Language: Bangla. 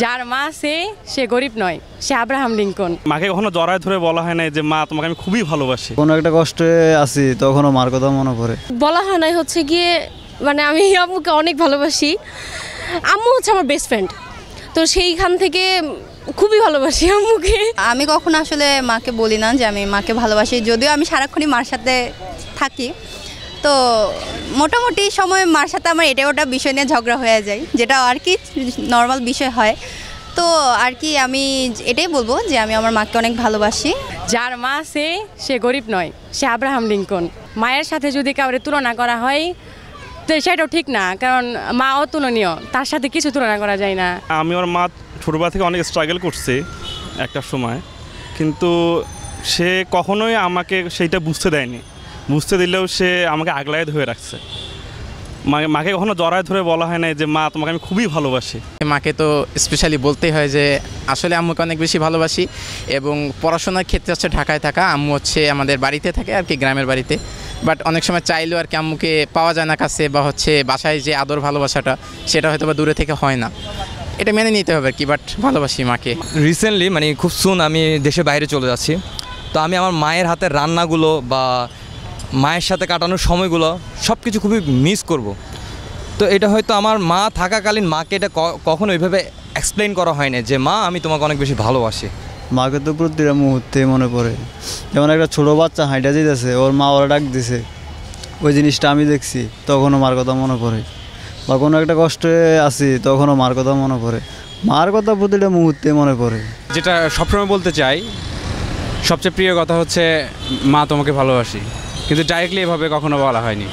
যার মা সে গরিব নয়, সে আব্রাহাম লিঙ্কন। মাকে কখনো জড়ায় ধরে বলা হয় না যে মা তোমাকে আমি খুবই ভালোবাসি। কোনো একটা কষ্টে আছি তখনও মার কথা মনে পড়ে। বলা হয় নাই হচ্ছে গিয়ে মানে আমি আম্মুকে অনেক ভালোবাসি। আম্মু হচ্ছে আমার বেস্ট ফ্রেন্ড, তো সেইখান থেকে খুবই ভালোবাসি আম্মুকে। আমি কখনো আসলে মাকে বলি না যে আমি মাকে ভালোবাসি, যদিও আমি সারাক্ষণই মার সাথে থাকি। তো মোটামুটি সময় মার সাথে আমার এটা ওটা বিষয় নিয়ে ঝগড়া হয়ে যায়, যেটা আর কি নর্মাল বিষয় হয়। তো আর কি আমি এটাই বলবো যে আমি আমার মাকে অনেক ভালোবাসি। যার মা সে গরিব নয়, সে আব্রাহাম লিঙ্কন। মায়ের সাথে যদি কাউরে তুলনা করা হয় তো সেটাও ঠিক না, কারণ মা অতুলনীয়, তার সাথে কিছু তুলনা করা যায় না। আমি আমার মা ছোটোবেলা থেকে অনেক স্ট্রাগল করছে একটা সময়, কিন্তু সে কখনোই আমাকে সেইটা বুঝতে দেয়নি। বুঝতে দিলেও সে আমাকে আগলায় ধরে রাখছে। মাকে কখনো জড়ায় ধরে বলা হয় না যে মা তোমাকে আমি খুবই ভালোবাসি। মাকে তো স্পেশালি বলতেই হয় যে আসলে আম্মুকে অনেক বেশি ভালোবাসি। এবং পড়াশোনার ক্ষেত্রে হচ্ছে ঢাকায় থাকা, আম্মু হচ্ছে আমাদের বাড়িতে থাকে আর কি, গ্রামের বাড়িতে। বাট অনেক সময় চাইলেও আর কি আম্মুকে পাওয়া যায় না কাছে, বা হচ্ছে বাসায় যে আদর ভালোবাসাটা সেটা হয়তো বা দূরে থেকে হয় না, এটা মেনে নিতে হবে আর কি। বাট ভালোবাসি মাকে। রিসেন্টলি মানে খুব সুন আমি দেশের বাইরে চলে যাচ্ছি, তো আমি আমার মায়ের হাতের রান্নাগুলো বা মায়ের সাথে কাটানোর সময়গুলো সব কিছু খুবই মিস করব। তো এটা হয়তো আমার মা থাকাকালীন মাকে এটা কখনো ওইভাবে এক্সপ্লেন করা হয় না যে মা আমি তোমাকে অনেক বেশি ভালোবাসি। মাকে তো প্রতিটা মুহূর্তে মনে পড়ে। যেমন একটা ছোটো বাচ্চা হাঁটা যেতেছে, ওর মা ওরা ডাক দিছে, ওই জিনিসটা আমি দেখছি, তখনও মার কথা মনে পড়ে। বা কোনো একটা কষ্টে আছি তখনও মার কথা মনে পড়ে। মার কথা প্রতিটা মুহূর্তে মনে পড়ে। যেটা সবসময় বলতে চাই, সবচেয়ে প্রিয় কথা হচ্ছে মা তোমাকে ভালোবাসি, কিন্তু ডাইরেক্টলি এভাবে কখনো বলা হয়নি।